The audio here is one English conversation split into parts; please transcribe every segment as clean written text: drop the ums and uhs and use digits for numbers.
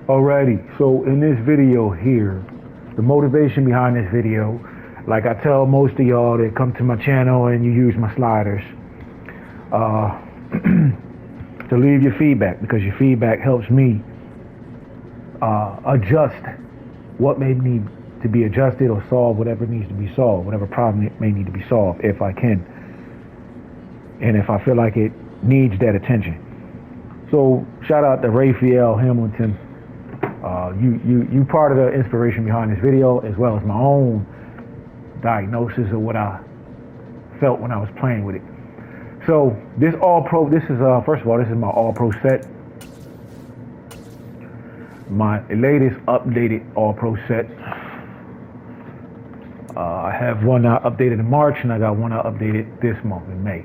Alrighty, so in this video here, the motivation behind this video, like I tell most of y'all that come to my channel and you use my sliders, to leave your feedback, because your feedback helps me adjust what may need to be adjusted or solve whatever needs to be solved, whatever problem may need to be solved, if I can, and if I feel like it needs that attention. So shout out to Raphael Hamilton. You part of the inspiration behind this video, as well as my own diagnosis of what I felt when I was playing with it. So this All Pro, this is first of all, this is my All Pro set, my latest updated All Pro set. I have one I updated in March, and I got one I updated this month in May.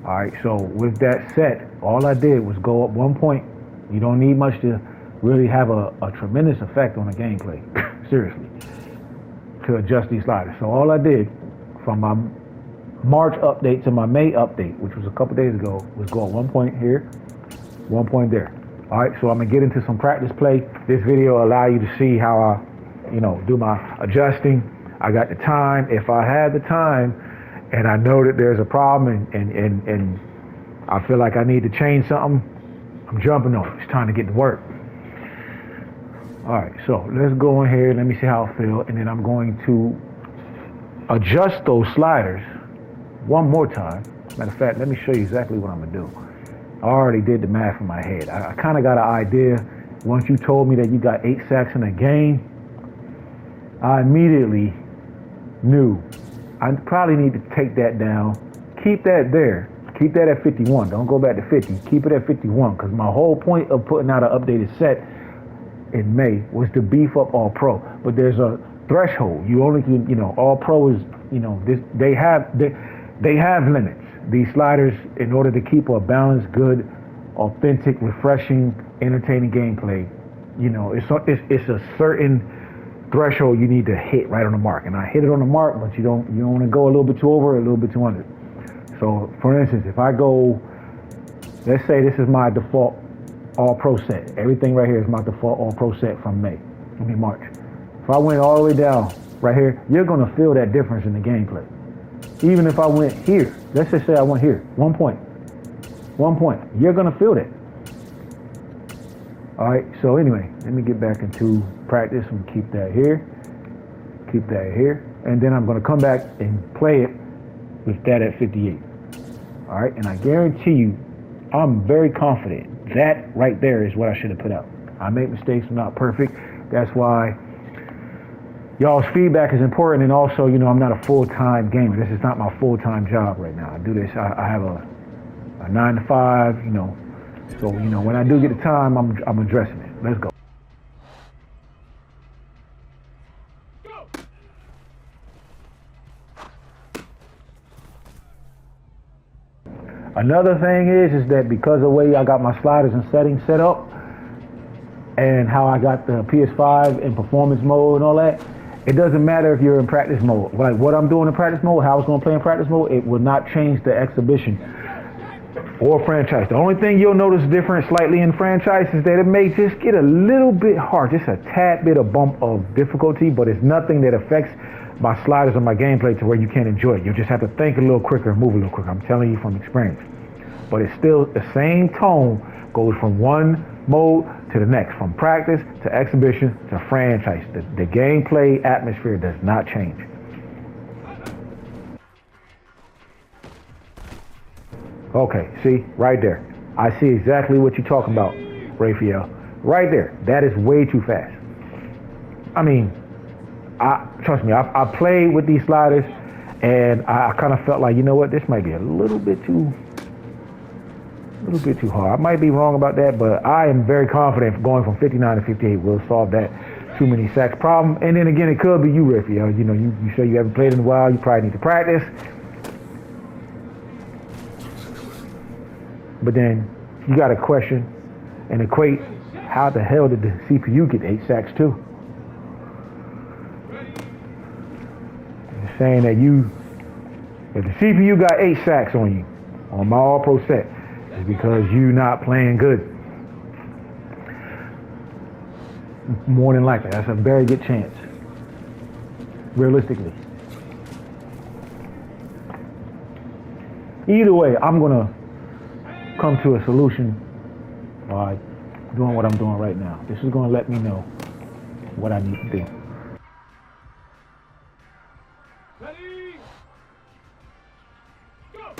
All right, so with that set, all I did was go up 1 point. You don't need much to really have a tremendous effect on the gameplay, seriously, to adjust these sliders. So all I did from my March update to my May update, which was a couple days ago, was go up 1 point here, 1 point there. All right, so I'm gonna get into some practice play. This video will allow you to see how I, do my adjusting. I got the time. If I had the time and I know that there's a problem and I feel like I need to change something, I'm jumping on it. It's time to get to work. All right, so let's go in here. Let me see how I feel, and then I'm going to adjust those sliders one more time. Matter of fact, let me show you exactly what I'm gonna do. I already did the math in my head. I kind of got an idea. Once you told me that you got 8 sacks in a game, I immediately knew I probably need to take that down. Keep that there. Keep that at 51. Don't go back to 50. Keep it at 51, because my whole point of putting out an updated set in May was to beef up All Pro. But there's a threshold. You only can, All Pro is, they have limits. These sliders, in order to keep a balanced, good, authentic, refreshing, entertaining gameplay, it's a certain threshold you need to hit right on the mark. And I hit it on the mark, but you don't want to go a little bit too over, a little bit too under. So for instance, if I go, let's say this is my default All Pro set. Everything right here is my default All Pro set from March. If I went all the way down right here, you're gonna feel that difference in the gameplay. Even if I went here, let's just say I went here, 1 point, you're gonna feel that. All right, so anyway, let me get back into practice and keep that here, and then I'm gonna come back and play it with that at 58. All right, and I guarantee you, I'm very confident that right there is what I should have put out. I make mistakes, I'm not perfect. That's why y'all's feedback is important, and also, I'm not a full-time gamer. This is not my full-time job right now. I do this, I have a 9 to 5, so, when I do get the time, I'm addressing it. Let's go. Another thing is that because of the way I got my sliders and settings set up, and how I got the PS5 in performance mode and all that, it doesn't matter if you're in practice mode. Like what I'm doing in practice mode, how I was going to play in practice mode, it will not change the exhibition or franchise. The only thing you'll notice different slightly in franchise is that it may just get a little bit hard, just a tad bit of bump of difficulty, but it's nothing that affects my sliders or my gameplay to where you can't enjoy it. You'll just have to think a little quicker and move a little quicker. I'm telling you from experience. But it's still the same tone, goes from one mode to the next, from practice to exhibition to franchise. The gameplay atmosphere does not change. Okay, see, right there. I see exactly what you're talking about, Raphael. Right there. That is way too fast. I mean, trust me, I played with these sliders, and I kind of felt like, this might be a little bit too hard. I might be wrong about that, but I am very confident going from 59 to 58 will solve that too many sacks problem. And then again, it could be you, Raphael. You say you haven't played in a while. You probably need to practice. But then you got to question and equate, how the hell did the CPU get 8 sacks too? You're saying that if the CPU got 8 sacks on you, on my All Pro set, it's because you're not playing good. More than likely, that's a very good chance. Realistically. Either way, I'm gonna come to a solution by doing what I'm doing right now. This is gonna let me know what I need to do. Ready? Go!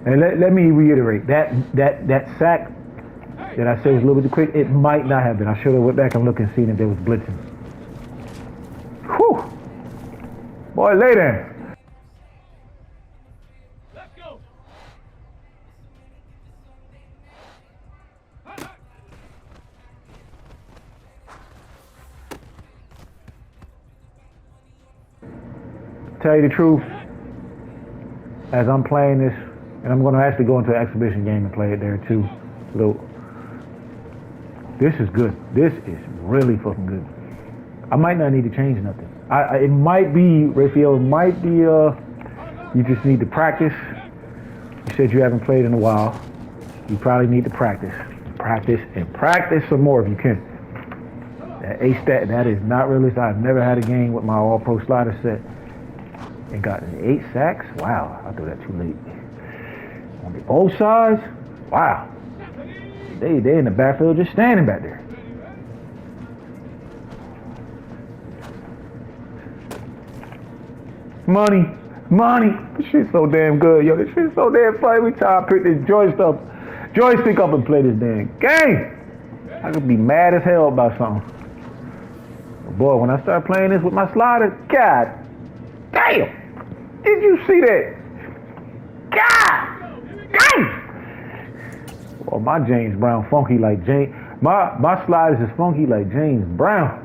And let me reiterate, that sack that I said was a little bit too quick, it might not have been. I should have went back and looked and seen if there was blitzing. Whew! Boy, lay there. Let's go! Tell you the truth, as I'm playing this, and I'm going to actually go into an exhibition game and play it there too. This is good. This is really fucking good. I might not need to change nothing. It might be, Raphael, it might be, you just need to practice. You said you haven't played in a while. You probably need to practice. Practice and practice some more if you can. That A-stat, that is not realistic. I've never had a game with my all-pro slider set and gotten 8 sacks. Wow, I threw that too late. On the both sides, wow. They in the backfield just standing back there. Money. This shit's so damn good, yo. This shit's so damn fun. Every time I pick this joystick up and play this damn game, I could be mad as hell about something. But boy, when I start playing this with my slider, god damn! Did you see that? God damn! Well, my James Brown funky like James. My sliders is funky like James Brown.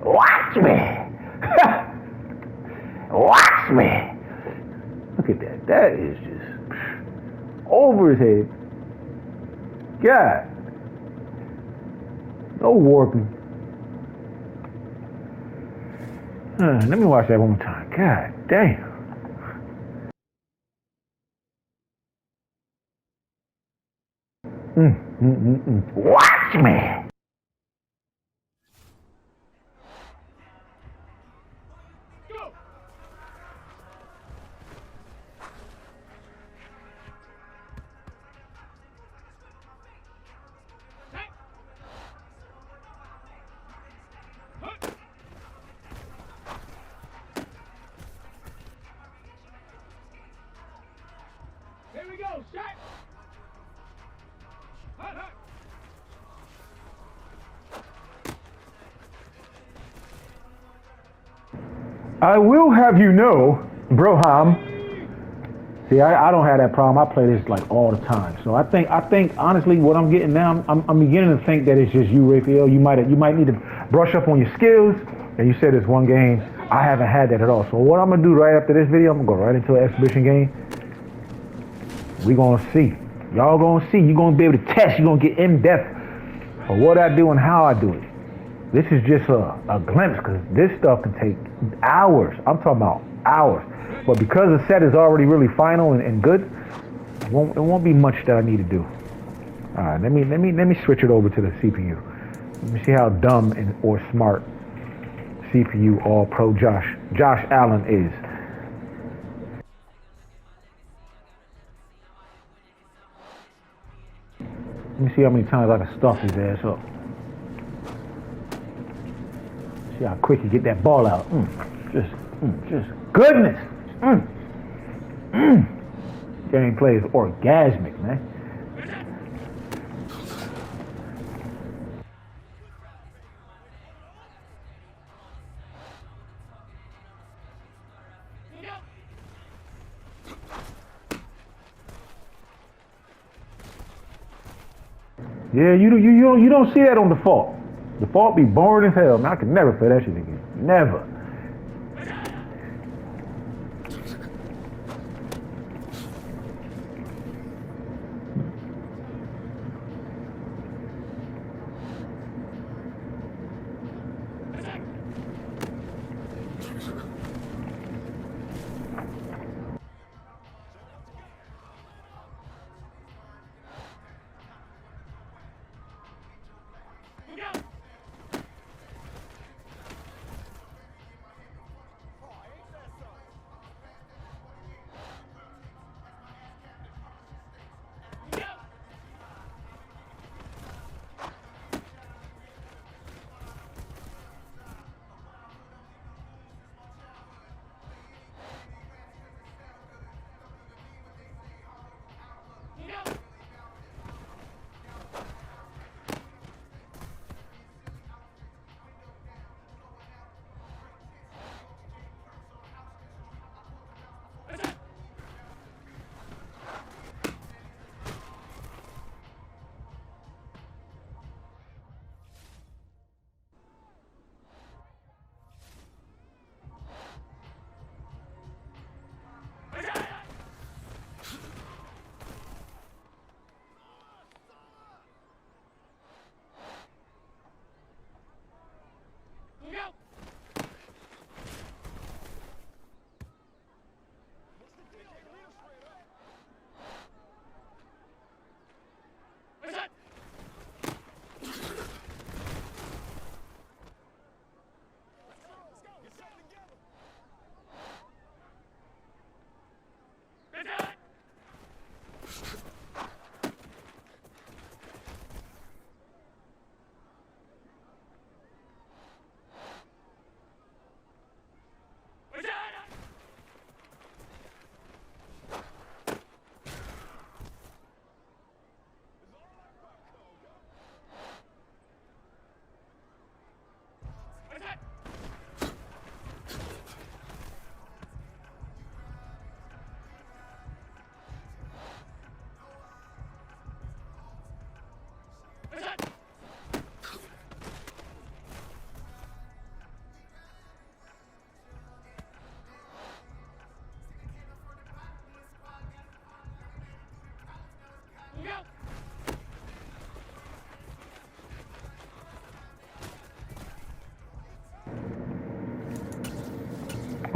Watch me. Watch me. Look at that. That is just over his head. God. No warping. Let me watch that one more time. God damn. Watch me. Go! Here we go, shot! Hut, hut. I will have you know, Broham. See, I don't have that problem. I play this like all the time. So I think honestly, what I'm getting now, I'm beginning to think that it's just you, Raphael. You might need to brush up on your skills. And you said it's one game. I haven't had that at all. So what I'm gonna do right after this video, I'm gonna go right into an exhibition game. We gonna see. Y'all gonna see. You're gonna be able to test. You're gonna get in depth of what I do and how I do it. This is just a glimpse, because this stuff can take hours. I'm talking about hours. But because the set is already really final and good, it won't be much that I need to do. All right, let me switch it over to the CPU. Let me see how dumb or smart CPU All Pro Josh Allen is. Let me see how many times I can stuff his ass up. See how quick you get that ball out. Just goodness. Gameplay is orgasmic, man. Yeah, you don't see that on default. Default be boring as hell. Man, I could never play that shit again. Never.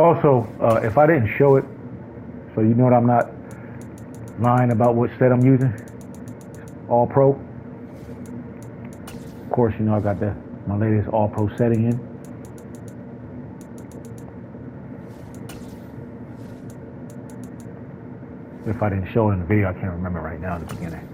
Also, if I didn't show it, so you know that I'm not lying about what set I'm using, All Pro. Of course, you know I got my latest All Pro setting in. If I didn't show it in the video, I can't remember right now in the beginning.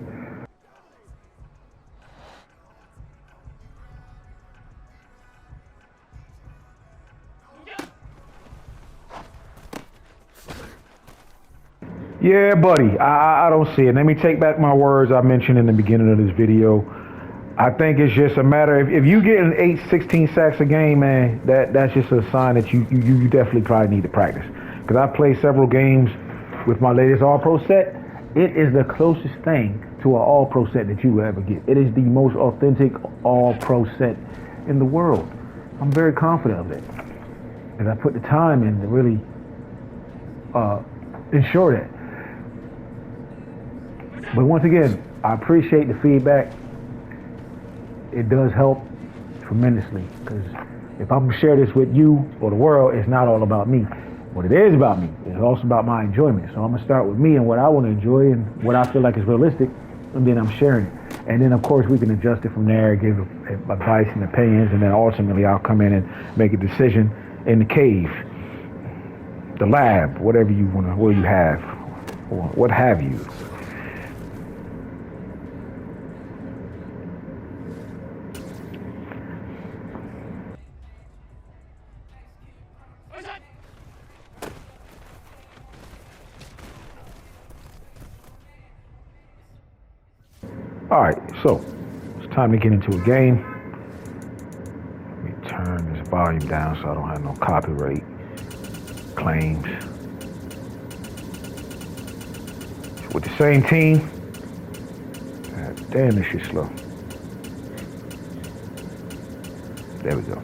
Yeah, buddy, I don't see it. Let me take back my words I mentioned in the beginning of this video. I think it's just a matter of, if you get an 16 sacks a game, man, that's just a sign that you definitely probably need to practice. Because I played several games with my latest All-Pro set. It is the closest thing to an All-Pro set that you will ever get. It is the most authentic All-Pro set in the world. I'm very confident of it. Because I put the time in to really ensure that. But once again, I appreciate the feedback. It does help tremendously, because if I'm gonna share this with you or the world, it's not all about me. What it is about me, it's also about my enjoyment. So I'm gonna start with me and what I want to enjoy and what I feel like is realistic, and then I'm sharing it. And then of course we can adjust it from there, give advice and opinions, and then ultimately I'll come in and make a decision in the cave, the lab, whatever you wanna, where you have, or what have you. All right, so it's time to get into a game. Let me turn this volume down so I don't have no copyright claims. With the same team. God damn, this shit's slow. There we go.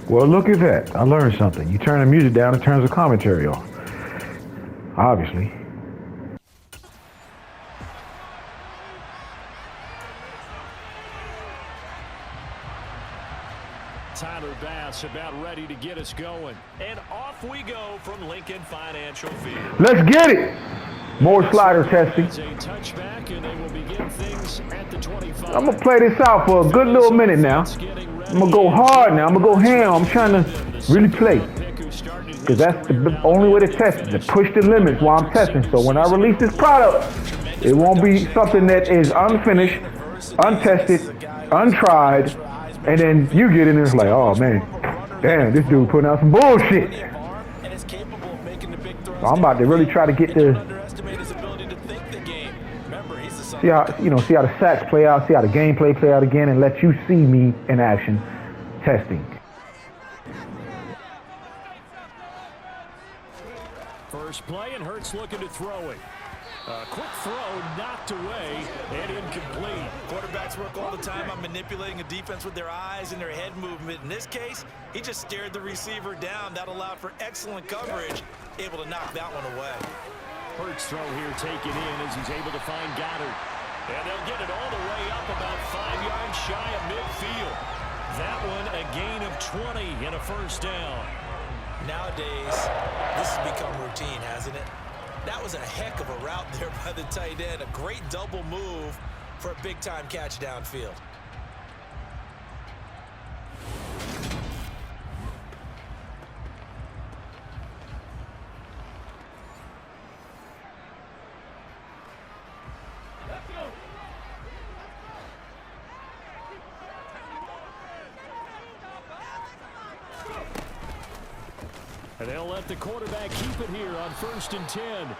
Well, look at that. I learned something. You turn the music down, it turns the commentary off. Obviously. Tyler Bass about ready to get us going. And off we go from Lincoln Financial Field. Let's get it. More slider testing. I'm going to play this out for a good little minute now. I'm going to go hard now. I'm going to go ham. I'm trying to really play. Because that's the only way to test it, to push the limits while I'm testing. So when I release this product, it won't be something that is unfinished, untested, untried, and then you get in and it's like, oh man, damn, this dude putting out some bullshit. So I'm about to really try to get the see how the sacks play out, see how the gameplay play out again, and let you see me in action testing. First play, and Hurts looking to throw it. Quick throw knocked away and incomplete. Quarterbacks work all the time on manipulating a defense with their eyes and their head movement. In this case, he just stared the receiver down. That allowed for excellent coverage, able to knock that one away. Hurts throw here taken in as he's able to find Goddard. And they'll get it all the way up about 5 yards shy of midfield. That one a gain of 20 and a first down. Nowadays, this has become routine, hasn't it? That was a heck of a route there by the tight end. A great double move for a big-time catch downfield. And they'll let the quarterback keep it here on 1st and 10.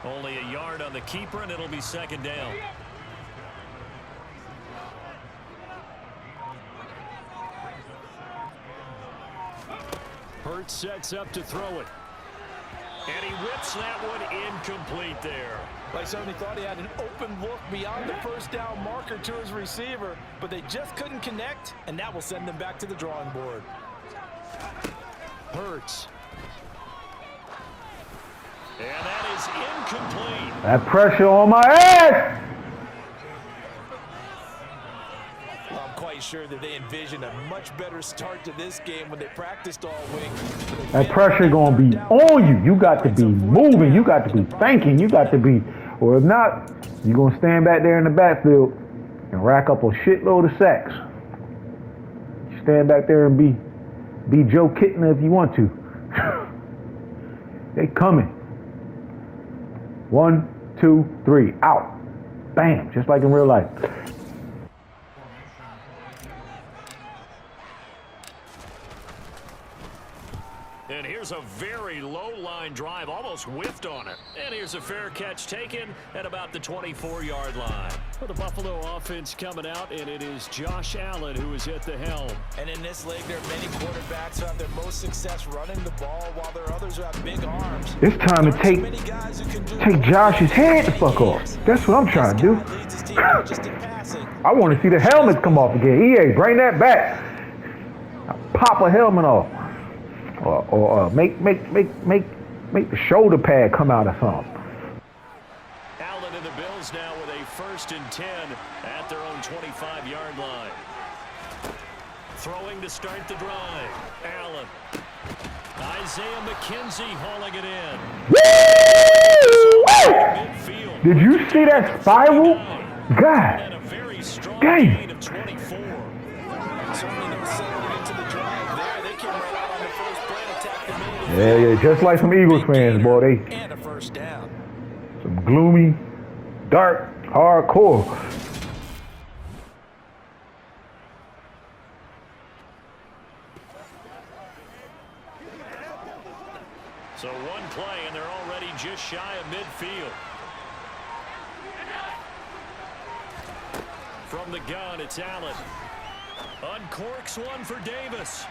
Only a yard on the keeper, and it'll be 2nd down. Hurts sets up to throw it. And he whips that one incomplete there. I certainly thought he had an open look beyond the 1st down marker to his receiver, but they just couldn't connect, and that will send them back to the drawing board. Hurts. And that is incomplete. That pressure on my ass. Well, I'm quite sure that they envision a much better start to this game when they practiced all week. That pressure going to be on you. You got to be moving. You got to be thinking. You got to be, or if not, you're going to stand back there in the backfield and rack up a shitload of sacks. Stand back there and be Joe Kittner if you want to. They coming. 1, 2, 3, out. Bam, just like in real life. And here's a very low line drive, almost whiffed on it. And here's a fair catch taken at about the 24-yard line. For the Buffalo offense coming out, and it is Josh Allen who is at the helm. And in this league, there are many quarterbacks who have their most success running the ball, while there are others who have big arms. It's time to take Josh's head the fuck off. That's what I'm trying to do. I want to see the helmets come off again. EA, bring that back. Pop a helmet off. Or make the shoulder pad come out or something. Allen and the Bills now with a 1st and 10 at their own 25-yard line. Throwing to start the drive. Allen. Isaiah McKenzie hauling it in. Woo! Did you see that spiral? God. And a very strong Dang. gain of 24. Certainly no settling into the drive there. They came right out on the first play and attacked the middle. Yeah, just like some Eagles fans, boy. They And a 1st down. some gloomy, dark, hardcore. So one play, and they're already just shy of midfield. From the gun, it's Allen. Uncorks one for Davis.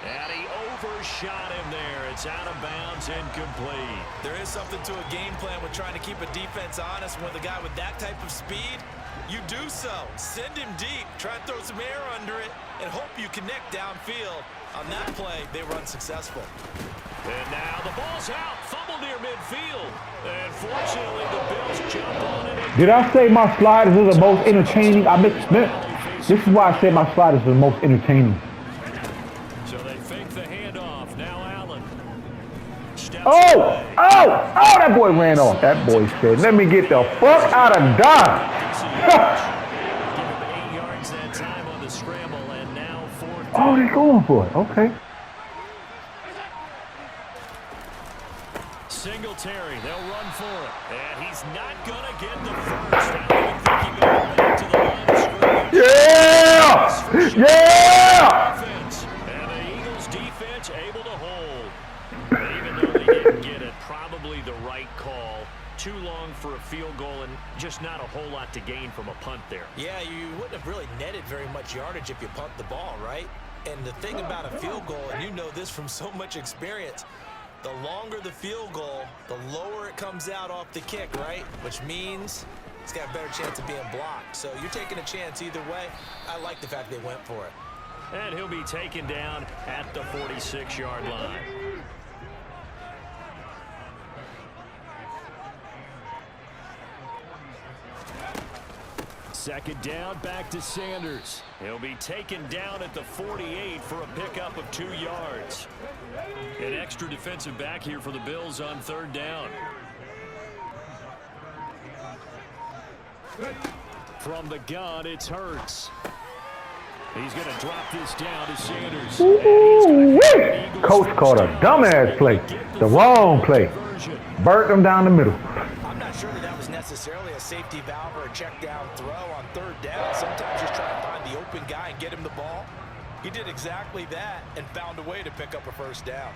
And he overshot him there. It's out of bounds, incomplete. There is something to a game plan with trying to keep a defense honest. With a guy with that type of speed, you do so. Send him deep, try and throw some air under it, and hope you connect downfield. On that play, they were unsuccessful. And now the ball's out, fumbled near midfield. And fortunately, the Bills jump on it. Did I say my sliders are the most entertaining? This is why I said my sliders are the most entertaining. So they fake the handoff. Now Allen. Oh, that boy ran off. That boy said, let me get the fuck out of Dodge. Give him 8 yards that time on the scramble, and now 4th. Oh, they're going for it. Okay. Singletary, they'll run for it. And he's not going to get the first. I don't think he got back to the line of scrimmage. Yeah! Defense. And the Eagles defense able to hold. But even though they didn't get it, probably the right call. Too long for a field goal and just not a whole lot to gain from a punt there. Yeah, you wouldn't have really netted very much yardage if you punt the ball, right? And the thing about a field goal, and you know this from so much experience, the longer the field goal, the lower it comes out off the kick, right? Which means it's got a better chance of being blocked. So you're taking a chance either way. I like the fact they went for it. And he'll be taken down at the 46-yard line. Second down, back to Sanders. He'll be taken down at the 48 for a pickup of 2 yards. An extra defensive back here for the Bills on third down. From the gun, it's Hurts. He's going to drop this down to Sanders. Ooh, Coach called a dumbass play. The wrong play. Burnt them down the middle. I'm not sure that was necessarily a safety valve or a check down throw on third down. Sometimes just try to find the open guy and get him the ball. He did exactly that and found a way to pick up a first down.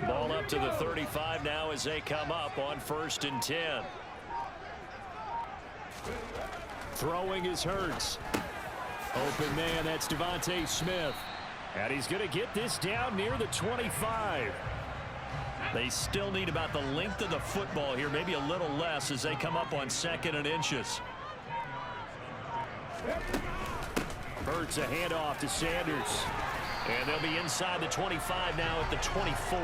Ball up to the 35 now as they come up on 1st and 10. Throwing is Hurts. Open man, that's Devontae Smith. And he's going to get this down near the 25. They still need about the length of the football here, maybe a little less as they come up on 2nd and inches. Hurts a handoff to Sanders. And they'll be inside the 25 now at the 24.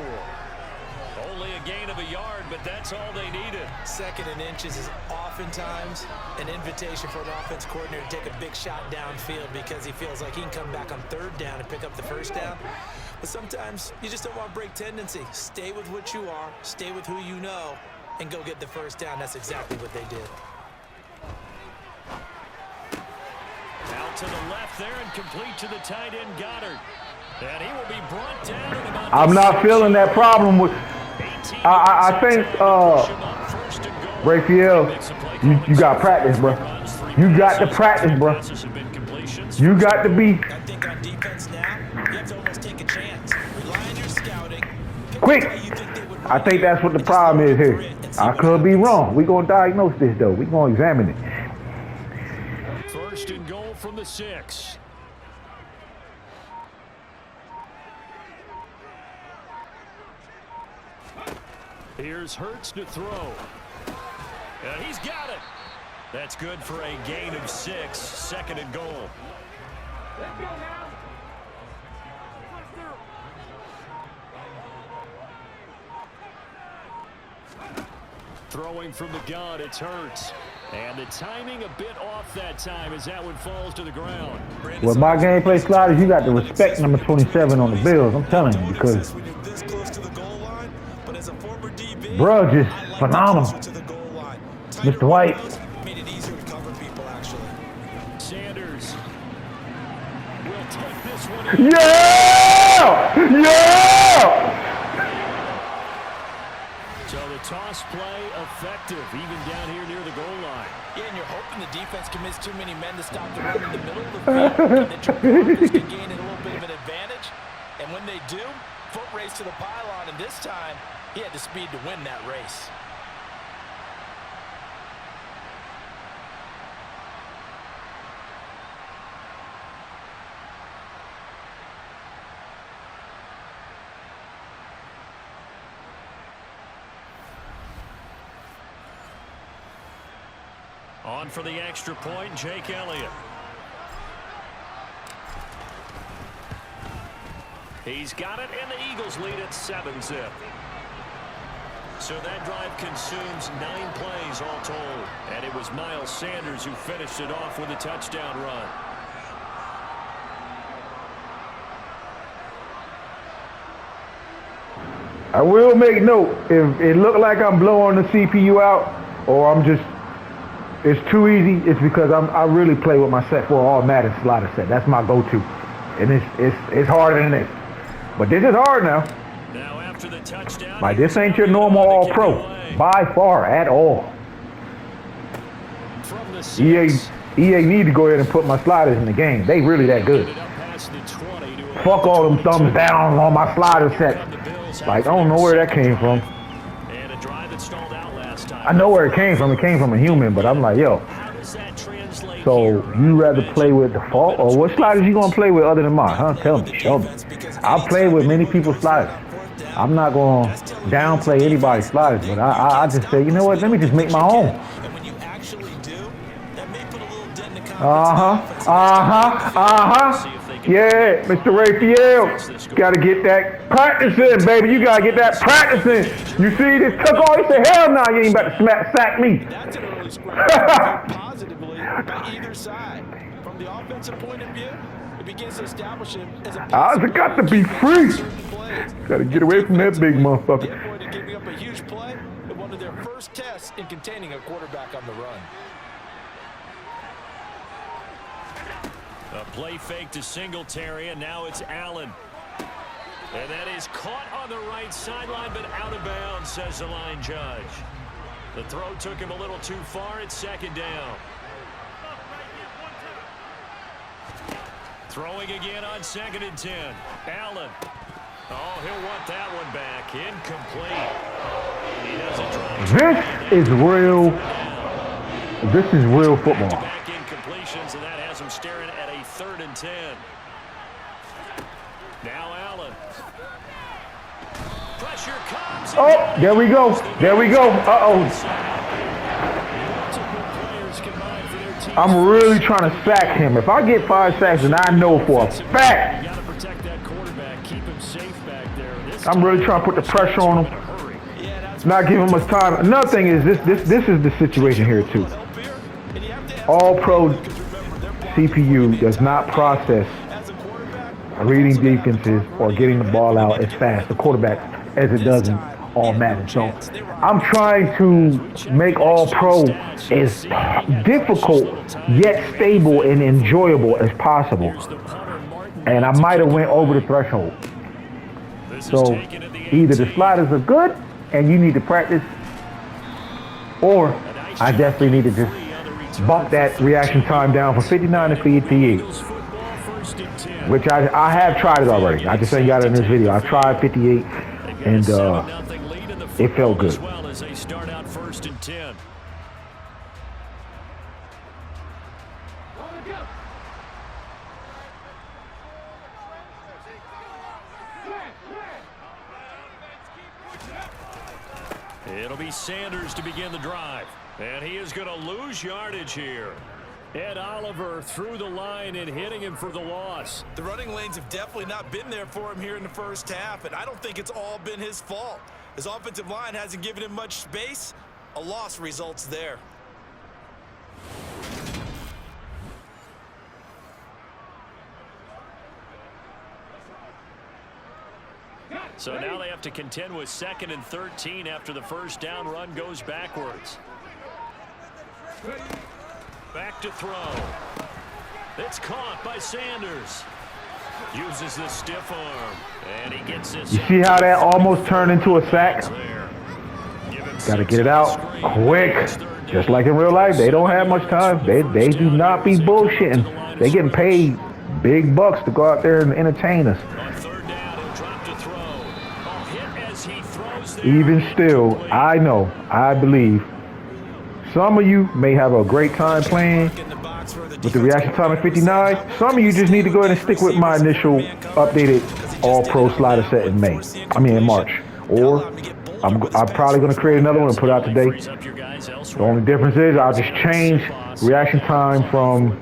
Only a gain of a yard, but that's all they needed. 2nd and inches is oftentimes an invitation for an offense coordinator to take a big shot downfield because he feels like he can come back on 3rd down and pick up the first down. But sometimes you just don't want break tendency. Stay with what you are, stay with who you know, and go get the first down. That's exactly what they did. Out to the left there and complete to the tight end Goddard. And he will be brought down at about I'm not feeling that problem with. I think Raphael, you got practice, bro. You got to practice, bro. You got to be I think on defense now, you have to almost take a chance. Rely on your scouting. quick. I think that's what the problem is here. I could be wrong. We're going to diagnose this, though. We're going to examine it. 1st and goal from the 6. Here's Hurts to throw. And he's got it. That's good for a gain of 6. 2nd and goal. Let's go now. Throwing from the gun, it's Hurts. And the timing a bit off that time as that one falls to the ground. With my gameplay sliders, you got to respect number 27 on the Bills. I'm telling you, because bro, just phenomenal. Mr. White. Made it easier to cover people, actually. Sanders will take this one. Yeah! Yeah! So the toss play effective, even down here near the goal line. Yeah, and you're hoping the defense commits too many men to stop the run in the middle of the field, and that your corners can gain a little bit of an advantage. And when they do, foot race to the pylon, and this time, he had the speed to win that race. On for the extra point, Jake Elliott. He's got it, and the Eagles lead at 7-zip. So that drive consumes 9 plays all told. And it was Miles Sanders who finished it off with a touchdown run. I will make note, if it looked like I'm blowing the CPU out, or I'm just, it's too easy, it's because I really play with my set for all Madden slider set. That's my go-to. And it's harder than this. But this is hard now. Now after the touchdown, like, this ain't your normal all-pro. By far, at all. EA need to go ahead and put my sliders in the game. They really that good. Fuck all them thumbs down on my slider set. Like, I don't know where that came from. I know where it came from. It came from a human, but I'm like, yo. So you rather play with default, or what sliders you gonna play with other than mine? Huh? Tell me, show me. I'll play with many people's sliders. I'm not gonna downplay anybody's sliders, but I just say, you know what? Let me just make my own. Yeah, Mr. Raphael, got to get that practice in, baby. You got to get that practice in. You see this took all. He said, hell no, you ain't about to sack me. That's an early scrimmage positively by either side. From the offensive point of view, it begins to establish him as a I got to be free. Got to get away from that big motherfucker. They're going to give up a huge play in one of their first tests in containing a quarterback on the run. A play fake to Singletary, and now it's Allen. And that is caught on the right sideline, but out of bounds, says the line judge. The throw took him a little too far. It's second down. Throwing again on 2nd and 10. Allen. Oh, he'll want that one back. Incomplete. He doesn't try. This is real. This is real football. Back incompletions, and that has him staring at a 3rd and 10. Now Allen. Pressure comes. Oh, there we go. There we go. Uh-oh. I'm really trying to sack him. If I get 5 sacks, then I know for a fact. I'm really trying to put the pressure on him. Not giving him much time. Another thing is this is the situation here too. All pro CPU does not process reading defenses or getting the ball out as fast, the quarterback, as it does in all Madden. So I'm trying to make all pro as difficult yet stable and enjoyable as possible. And I might have went over the threshold. So either the sliders are good and you need to practice, or I definitely need to just bump that reaction time down from 59 to 58, which I have tried it already. I just ain't got it in this video. I tried 58 and it felt good. As they start out 1st and 10. It'll be Sanders to begin the drive. And he is going to lose yardage here. Ed Oliver through the line and hitting him for the loss. The running lanes have definitely not been there for him here in the first half, and I don't think it's all been his fault. His offensive line hasn't given him much space. A loss results there. So now they have to contend with 2nd and 13 after the first down run goes backwards. Back to throw. It's caught by Sanders. Uses the stiff arm. And he gets this. You see how that almost turned into a sack? Got to get it out quick. Just like in real life, they don't have much time. They do not be bullshitting. They getting paid big bucks to go out there and entertain us. Even still, I believe some of you may have a great time playing with the reaction time at 59. Some of you just need to go ahead and stick with my initial updated all-pro slider set in in March. Or I'm probably going to create another one and put out today. The only difference is I'll just change reaction time from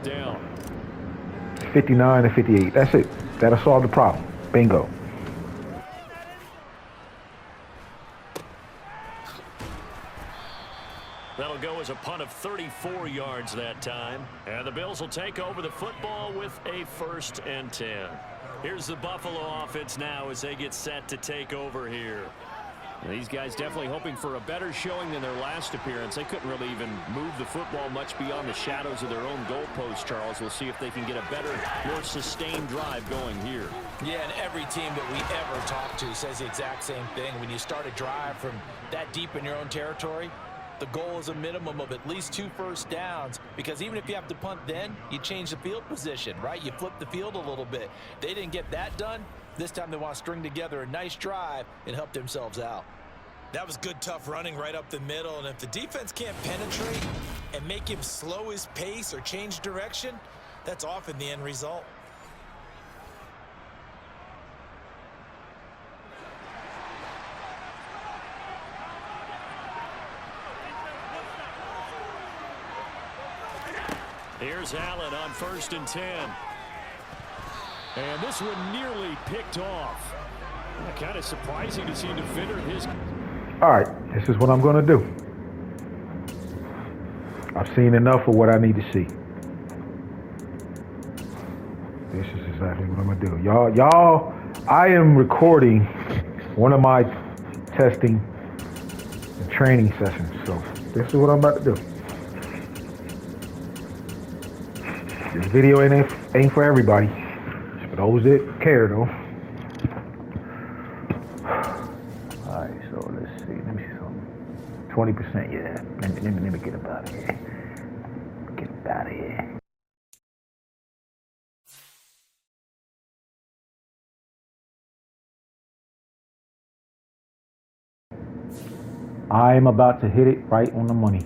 59 to 58. That's it. That'll solve the problem. Bingo. That'll go as a punt of 34 yards that time. And the Bills will take over the football with a 1st and 10. Here's the Buffalo offense now as they get set to take over here. These guys definitely hoping for a better showing than their last appearance. They couldn't really even move the football much beyond the shadows of their own goalpost, Charles. We'll see if they can get a better, more sustained drive going here. Yeah, and every team that we ever talk to says the exact same thing. When you start a drive from that deep in your own territory, the goal is a minimum of at least 2 first downs, because even if you have to punt then, you change the field position, right? You flip the field a little bit. They didn't get that done. This time they want to string together a nice drive and help themselves out. That was good, tough running right up the middle, and if the defense can't penetrate and make him slow his pace or change direction, that's often the end result. Here's Allen on 1st and 10. And this one nearly picked off. Kind of surprising to see a defender of his. All right, this is what I'm going to do. I've seen enough of what I need to see. This is exactly what I'm going to do. Y'all, I am recording one of my testing and training sessions. So this is what I'm about to do. This video ain't for everybody. It's for those that care, though. Alright, so let's see. Let me see something. 20%, yeah. Let me get up out of here. Get up out of here. I'm about to hit it right on the money.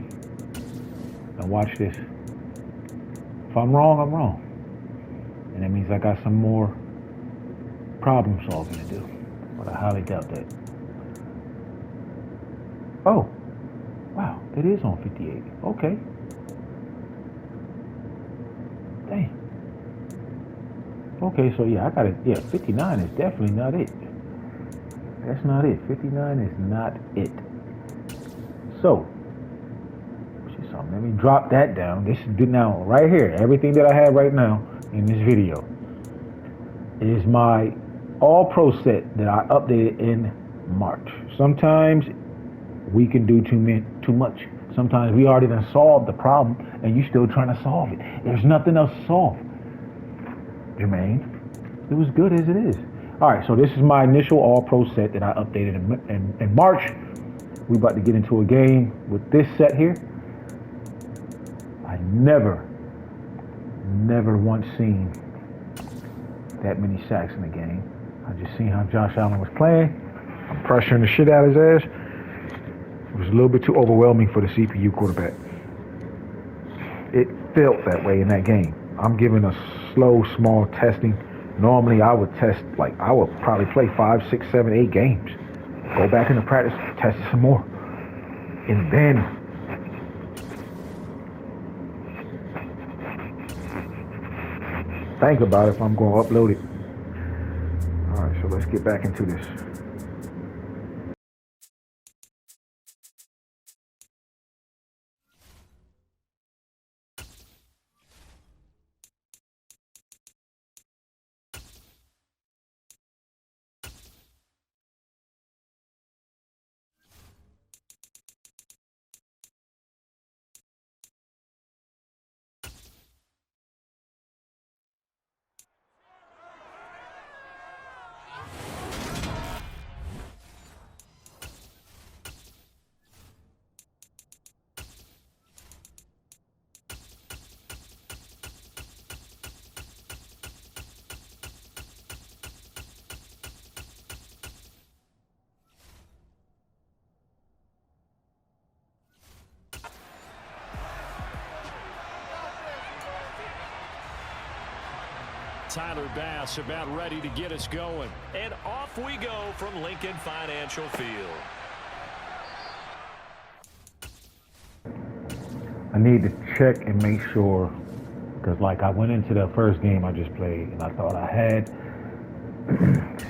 Now watch this. If I'm wrong, I'm wrong. And that means I got some more problem solving to do. But I highly doubt that. Oh, wow, it is on 58. Okay. Damn. Okay, so yeah, I got it. Yeah, 59 is definitely not it. That's not it. 59 is not it. So, let me drop that down. This is now right here. Everything that I have right now in this video is my all-pro set that I updated in March. Sometimes we can do too much. Sometimes we already done solved the problem and you still trying to solve it. There's nothing else to solve. Jermaine, it was good as it is. All right, so this is my initial all-pro set that I updated in March. We about to get into a game with this set here. I never once seen that many sacks in a game. I just seen how Josh Allen was playing. I'm pressuring the shit out of his ass. It was a little bit too overwhelming for the CPU quarterback. It felt that way in that game. I'm giving a slow, small testing. Normally I would test, I would probably play 5, 6, 7, 8 games. Go back into practice, test it some more. And then think about if I'm going to upload it. All right, so let's get back into this. Tyler Bass about ready to get us going. And off we go from Lincoln Financial Field. I need to check and make sure, because I went into the first game I just played and I thought I had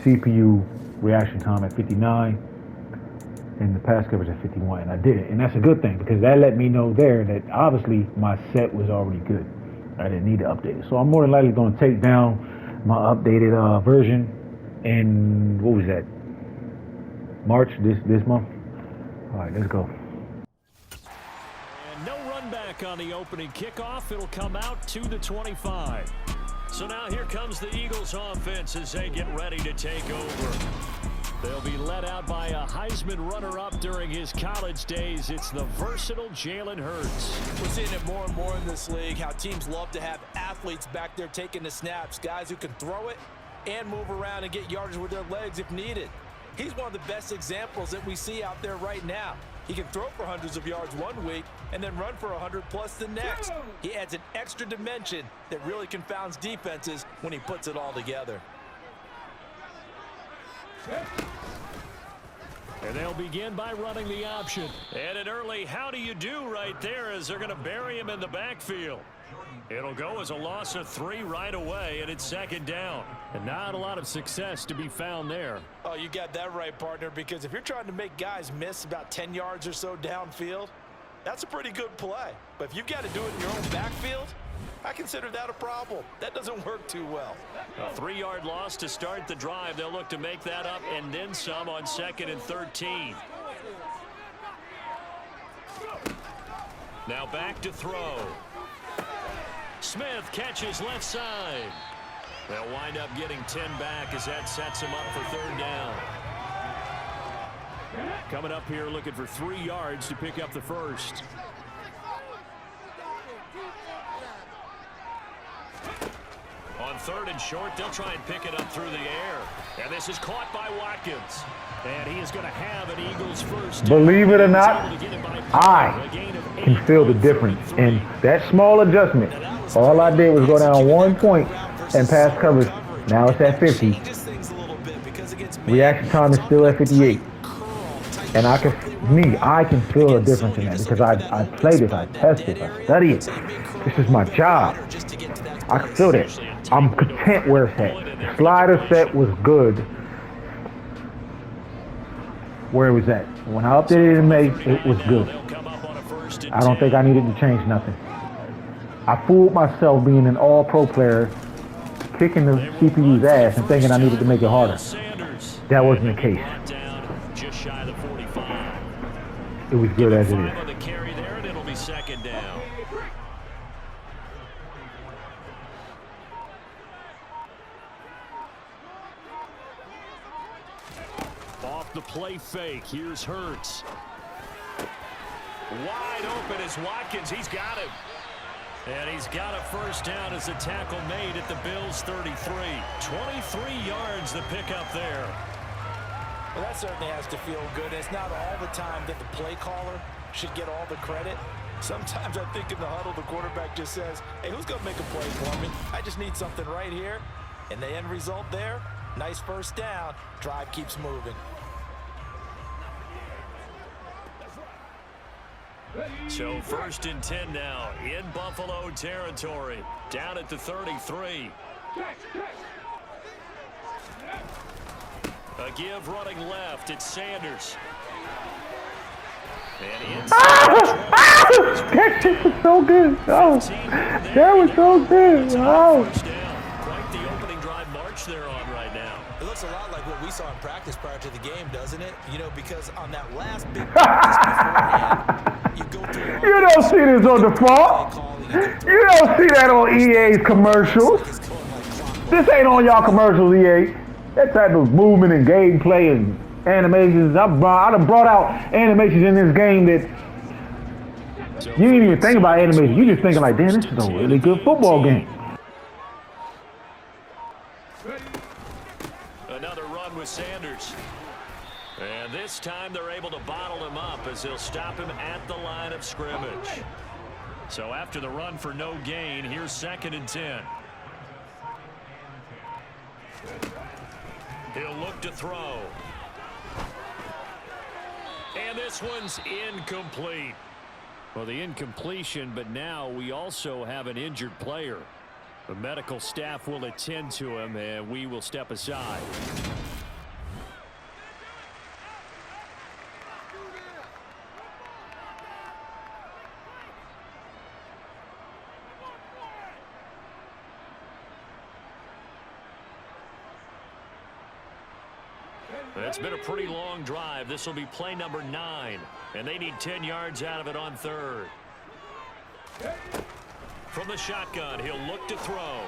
CPU reaction time at 59 and the pass coverage at 51, and I didn't. And that's a good thing because that let me know there that obviously my set was already good. I didn't need to update it. So I'm more than likely going to take down my updated version in, what was that, March, this month. All right, let's go. And no run back on the opening kickoff. It'll come out to the 25. So now here comes the Eagles offense as they get ready to take over. They'll be led out by a Heisman runner-up during his college days. It's the versatile Jalen Hurts. We're seeing it more and more in this league, how teams love to have athletes back there taking the snaps, guys who can throw it and move around and get yardage with their legs if needed. He's one of the best examples that we see out there right now. He can throw for hundreds of yards one week and then run for 100+ the next. He adds an extra dimension that really confounds defenses when he puts it all together. And they'll begin by running the option. And an early how do you do right there as they're going to bury him in the backfield. It'll go as a loss of 3 right away, and it's second down. And not a lot of success to be found there. Oh, you got that right, partner, because if you're trying to make guys miss about 10 yards or so downfield, that's a pretty good play. But if you've got to do it in your own backfield, I consider that a problem. That doesn't work too well. A 3-yard loss to start the drive. They'll look to make that up and then some on 2nd and 13. Now back to throw. Smith catches left side. They'll wind up getting 10 back as that sets them up for 3rd down. Coming up here looking for 3 yards to pick up the first. On 3rd and short, they'll try and pick it up through the air. And this is caught by Watkins. And he is going to have an Eagles first. Believe it or not, I can feel the difference in that small adjustment. All I did was go down 1 point and pass coverage. Now it's at 50. Reaction time is still at 58. And I can feel a difference in that because I played it, I tested, I studied it. This is my job. I can feel that. I'm content where it's at. The slider set was good where it was at. When I updated it in May, it was good. I don't think I needed to change nothing. I fooled myself being an all-pro player, kicking the CPU's ass and thinking I needed to make it harder. That wasn't the case. It was good as it is. Off the play fake. Here's Hurts. Wide open is Watkins. He's got him. And he's got a first down as the tackle made at the Bills' 33. 23 yards the pickup there. Well, that certainly has to feel good. It's not all the time that the play caller should get all the credit. Sometimes I think in the huddle, the quarterback just says, hey, who's going to make a play for me? I just need something right here. And the end result there, nice first down. Drive keeps moving. So 1st and 10 now in Buffalo territory. Down at the 33. A give running left. It's Sanders. And inside. That shit was so good. Oh, that was so good. Oh. Quite the opening drive march they're on right now. It looks a lot like what we saw in practice prior to the game, doesn't it? You know, because on that last big practice beforehand, you go through. You don't see this on default. You don't see that on EA's commercials. This ain't on y'all commercials, EA. That type of movement and gameplay and animations. I done brought out animations in this game that you didn't even think about animation. You just thinking like, damn, this is a really good football game. Another run with Sanders. And this time they're able to bottle him up as they'll stop him at the line of scrimmage. So after the run for no gain, here's 2nd and 10. He'll look to throw. And this one's incomplete. Well, the incompletion, but now we also have an injured player. The medical staff will attend to him, and we will step aside. It's been a pretty long drive. This will be play number 9, and they need 10 yards out of it on 3rd. From the shotgun, he'll look to throw.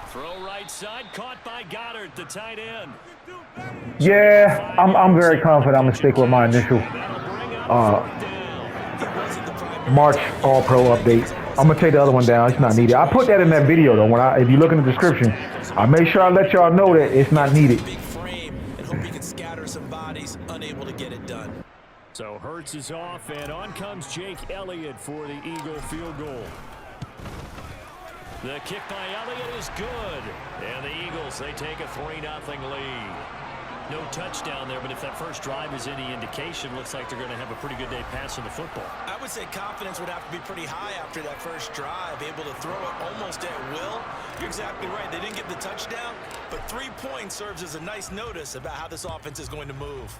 Throw right side, caught by Goddard, the tight end. Yeah, I'm very confident I'm going to stick with my initial March All-Pro update. I'm going to take the other one down. It's not needed. I put that in that video, though. If you look in the description, I make sure I let y'all know that it's not needed. Unable to get it done. So Hurts is off, and on comes Jake Elliott for the Eagle field goal. The kick by Elliott is good, and the Eagles, they take a 3-0 lead. No touchdown there, but if that first drive is any indication, looks like they're going to have a pretty good day passing the football. I would say confidence would have to be pretty high after that first drive, able to throw it almost at will. You're exactly right. They didn't get the touchdown, but 3 points serves as a nice notice about how this offense is going to move.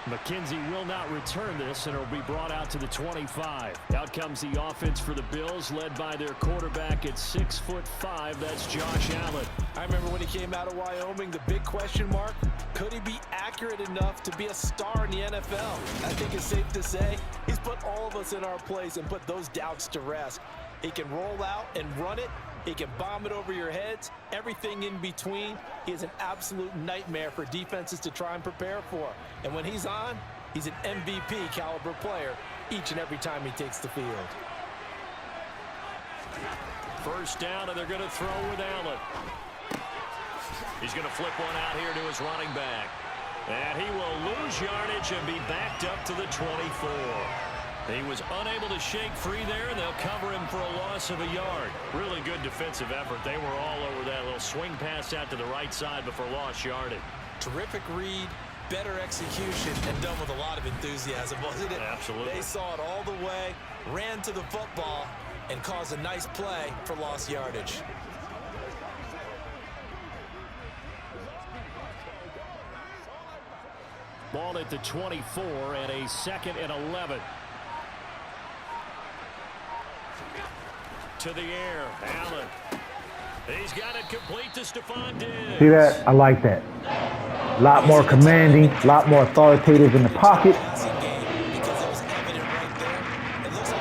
McKenzie will not return this, and it'll be brought out to the 25. Out comes the offense for the Bills, led by their quarterback at 6'5". That's Josh Allen. I remember when he came out of Wyoming, the big question mark, could he be accurate enough to be a star in the NFL? I think it's safe to say he's put all of us in our place and put those doubts to rest. He can roll out and run it. He can bomb it over your heads, everything in between. He is an absolute nightmare for defenses to try and prepare for. And when he's on, he's an MVP caliber player each and every time he takes the field. First down, and they're going to throw with Allen. He's going to flip one out here to his running back. And he will lose yardage and be backed up to the 24. He was unable to shake free there, and they'll cover him for a loss of a yard. Really good defensive effort. They were all over that little swing pass out to the right side before lost yardage. Terrific read, better execution, and done with a lot of enthusiasm, wasn't it? Absolutely. They saw it all the way, ran to the football, and caused a nice play for lost yardage. Ball at the 24 and a 2nd and 11. To the air, Allen. He's got it complete to Stephon Diggs. See that? I like that. A lot more commanding, a lot more authoritative in the pocket.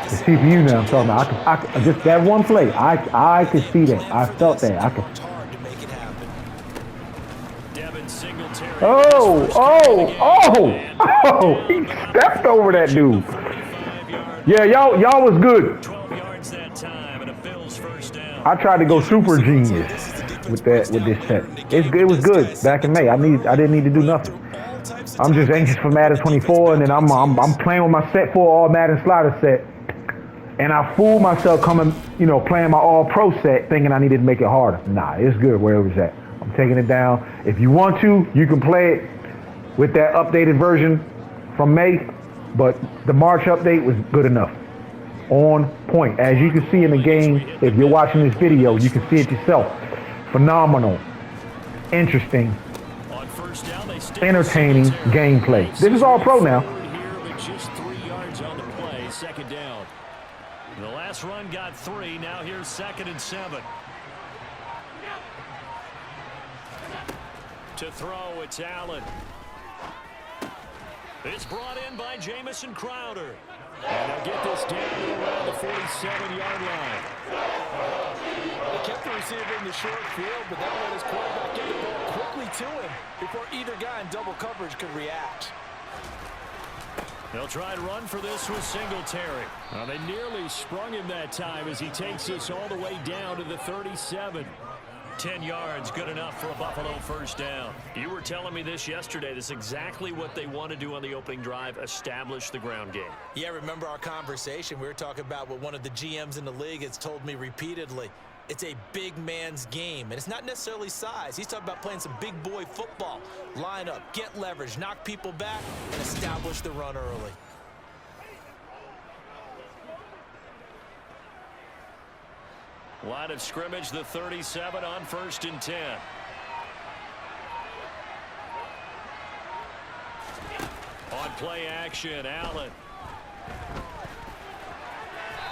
The CPU now I'm talking about. I just that one play. I could see that. I felt that. I could. Oh! He stepped over that dude. Yeah, y'all was good. 12 yards that time, and a Bills first down. I tried to go super genius with this set. It was good back in May. I didn't need to do nothing. I'm just anxious for Madden 24, and then I'm playing with my set 4 all Madden slider set, and I fooled myself coming, playing my all pro set, thinking I needed to make it harder. Nah, it's good where it was at. I'm taking it down. If you want to, you can play it with that updated version from May, but the March update was good enough. On point. As you can see in the game, if you're watching this video, you can see it yourself. Phenomenal, interesting, entertaining gameplay. This is all pro now. Just 3 yards on the play, 2nd down. The last run got 3. Now here's 2nd and 7. To throw, it's Allen. It's brought in by Jamison Crowder. And they'll get this down around the 47-yard line. They kept the receiver in the short field, but that let his quarterback get the ball quickly to him before either guy in double coverage could react. They'll try and run for this with Singletary. Well, they nearly sprung him that time as he takes this all the way down to the 37. 10 yards, good enough for a Buffalo first down. You were telling me this yesterday. This is exactly what they want to do on the opening drive, establish the ground game. Yeah, remember our conversation? We were talking about what one of the GMs in the league has told me repeatedly. It's a big man's game, and it's not necessarily size. He's talking about playing some big boy football. Line up, get leverage, knock people back, and establish the run early. Line of scrimmage, the 37 on 1st and 10. On play action, Allen.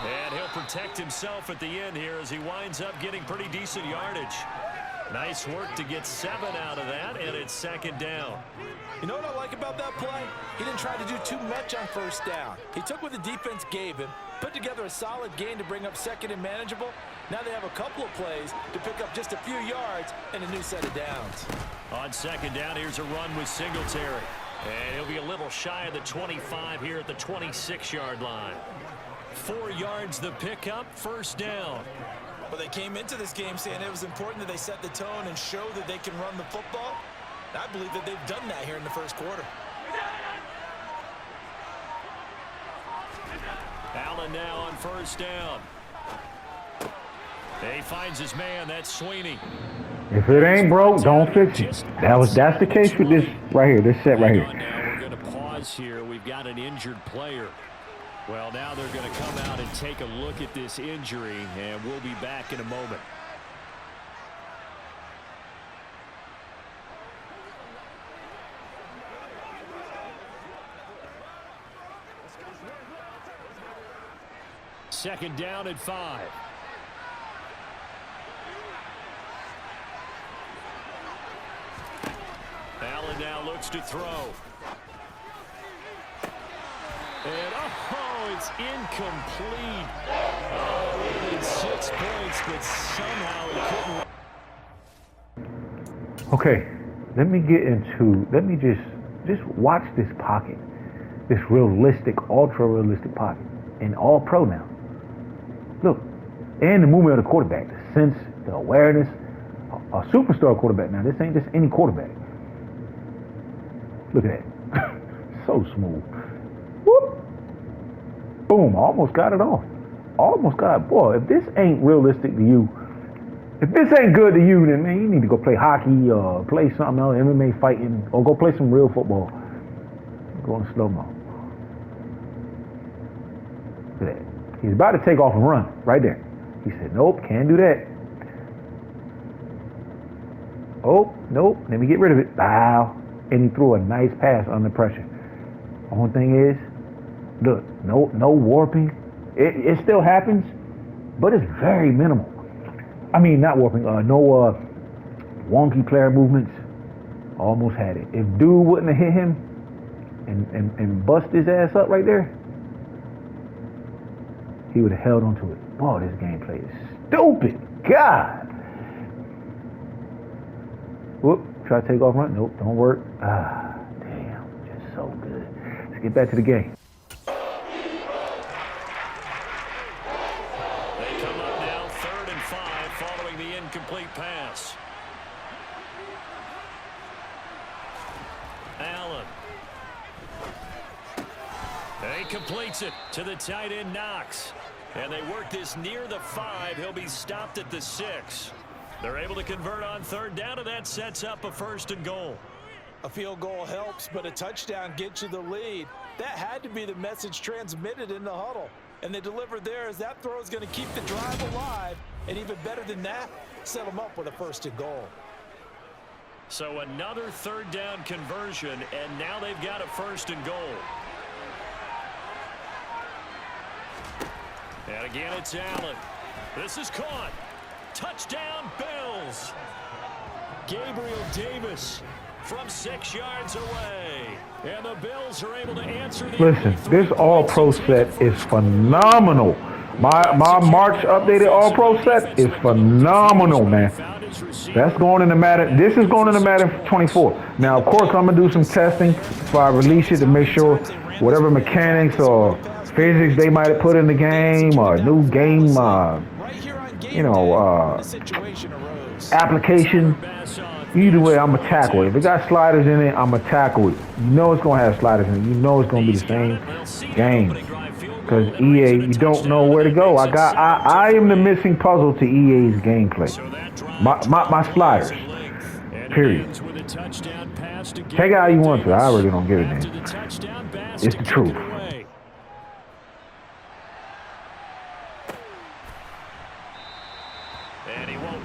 And he'll protect himself at the end here as he winds up getting pretty decent yardage. Nice work to get 7 out of that, and it's 2nd down. You know what I like about that play? He didn't try to do too much on 1st down. He took what the defense gave him, put together a solid gain to bring up 2nd and manageable. Now they have a couple of plays to pick up just a few yards and a new set of downs. On 2nd down, here's a run with Singletary. And he'll be a little shy of the 25 here at the 26-yard line. 4 yards the pickup, 1st down. Well, they came into this game saying it was important that they set the tone and show that they can run the football. I believe that they've done that here in the first quarter. Allen now on 1st down. He finds his man. That's Sweeney. If it ain't broke, don't fix it. That's the case with this right here, this set right here. Now we're going to pause here. We've got an injured player. Well, now they're going to come out and take a look at this injury, and we'll be back in a moment. Second down at 5. Allen now looks to throw. And, oh, it's incomplete. Oh, it would have been 6 points, but somehow he couldn't. Okay, let me just watch this pocket. This realistic, ultra-realistic pocket. And all pro now. Look, and the movement of the quarterback, the sense, the awareness. A superstar quarterback now. This ain't just any quarterback. Look at that. So smooth. Whoop. Boom. Almost got it off. Almost got it. Boy, if this ain't realistic to you, if this ain't good to you, then, man, you need to go play hockey or play something else, MMA fighting, or go play some real football. Go in slow-mo. Look at that. He's about to take off and run right there. He said, nope, can't do that. Oh, nope, let me get rid of it. Wow. And he threw a nice pass under pressure. Only thing is, look, no warping. It still happens, but it's very minimal. I mean, not warping, no wonky player movements. Almost had it. If dude wouldn't have hit him and bust his ass up right there, he would have held onto it. Boy, this gameplay is stupid. God. Whoop. Try to take off run. Nope, don't work. Ah, damn. Just so good. Let's get back to the game. They come up now, 3rd and 5, following the incomplete pass. Allen. He completes it to the tight end, Knox. And they work this near the 5. He'll be stopped at the 6. They're able to convert on 3rd down, and that sets up a 1st and goal. A field goal helps, but a touchdown gets you the lead. That had to be the message transmitted in the huddle. And they delivered there as that throw is going to keep the drive alive. And even better than that, set them up with a 1st and goal. So another 3rd down conversion, and now they've got a 1st and goal. And again, it's Allen. This is caught. Touchdown, Bills. Gabriel Davis from 6 yards away. And the Bills are able to answer the... Listen, this all-pro set is phenomenal. My March updated all-pro set is phenomenal, man. That's going into Madden. This is going into Madden 24. Now, of course, I'm going to do some testing before I release it to make sure whatever mechanics or physics they might have put in the game or new game, application. Either way, I'm going to tackle it. If it got sliders in it, I'm going to tackle it. You know it's going to have sliders in it. You know it's going to be the same game. Because EA, you don't know where to go. I am the missing puzzle to EA's gameplay. My sliders. Period. Take it how you want to. I really don't give it, man. It's the truth.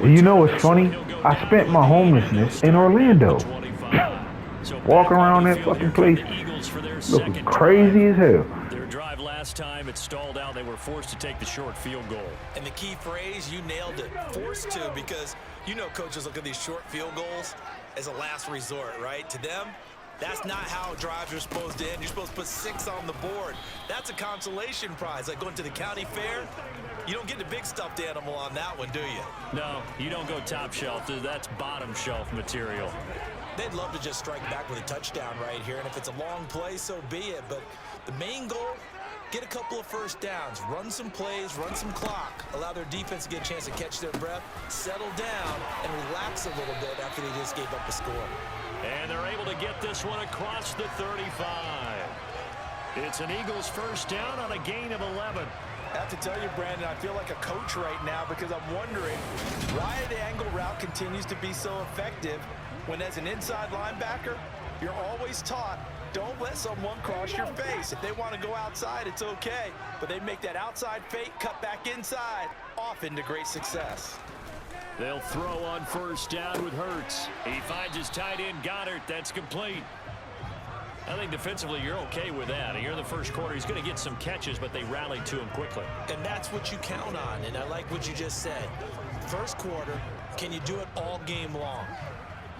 You know what's funny? I spent my homelessness in Orlando. Walking around that fucking place looking crazy as hell. Their drive last time, it stalled out. They were forced to take the short field goal. And the key phrase, you nailed it. Forced to, because you know coaches look at these short field goals as a last resort, right? To them, that's not how drives are supposed to end. You're supposed to put 6 on the board. That's a consolation prize. Like going to the county fair, you don't get the big stuffed animal on that one, do you? No, you don't go top shelf. That's bottom shelf material. They'd love to just strike back with a touchdown right here, and if it's a long play, so be it. But the main goal, get a couple of 1st downs, run some plays, run some clock, allow their defense to get a chance to catch their breath, settle down, and relax a little bit after they just gave up a score. And they're able to get this one across the 35. It's an Eagles 1st down on a gain of 11. I have to tell you, Brandon, I feel like a coach right now because I'm wondering why the angle route continues to be so effective when as an inside linebacker, you're always taught, don't let someone cross your face. If they want to go outside, it's okay. But they make that outside fake, cut back inside, off into great success. They'll throw on first down with Hurts. He finds his tight end, Goddard. That's complete. I think defensively you're okay with that. Here in the first quarter, he's going to get some catches, but they rallied to him quickly. And that's what you count on, and I like what you just said. First quarter, can you do it all game long?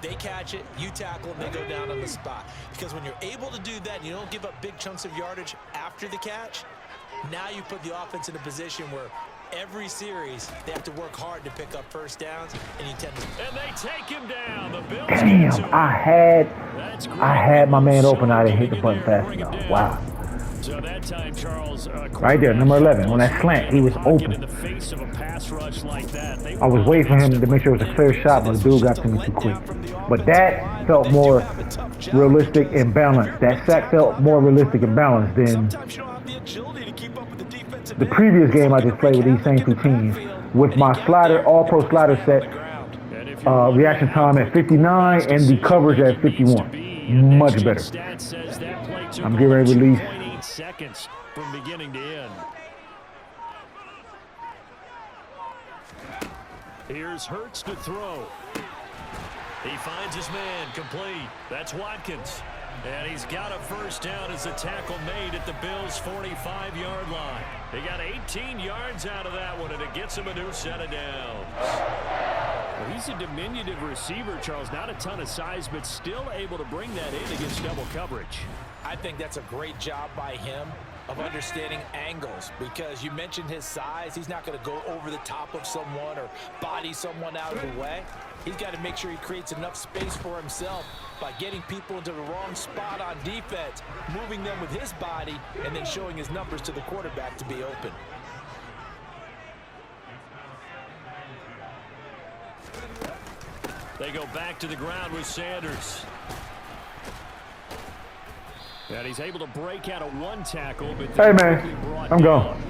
They catch it, you tackle them, they go down on the spot. Because when you're able to do that and you don't give up big chunks of yardage after the catch, now you put the offense in a position where every series they have to work hard to pick up first downs, and you tend to. And they take him down. The Bills Damn, I had my man open. I didn't hit the button fast enough. Wow. So that time, Charles, Right there, number 11. On that slant, he was open. In the face of a pass rush like that, I was waiting for him to make sure it was a clear shot, but the dude got to me too quick. But that felt more realistic and balanced. That sack felt more realistic and balanced than the previous game I just played with these same two teams. With my slider, all-pro slider set, reaction time at 59 and the coverage at 51. Much better. I'm getting ready to release. 8 seconds from beginning to end. Here's Hurts to throw. He finds his man complete. That's Watkins. And he's got a first down as the tackle made at the Bills' 45-yard line. He got 18 yards out of that one, and it gets him a new set of downs. Well, he's a diminutive receiver, Charles. Not a ton of size, but still able to bring that in against double coverage. I think that's a great job by him of understanding angles, because you mentioned his size. He's not going to go over the top of someone or body someone out of the way. He's got to make sure he creates enough space for himself by getting people into the wrong spot on defense, moving them with his body, and then showing his numbers to the quarterback to be open. They go back to the ground with Sanders. And he's able to break out of one tackle. But Hey, man, I'm gone.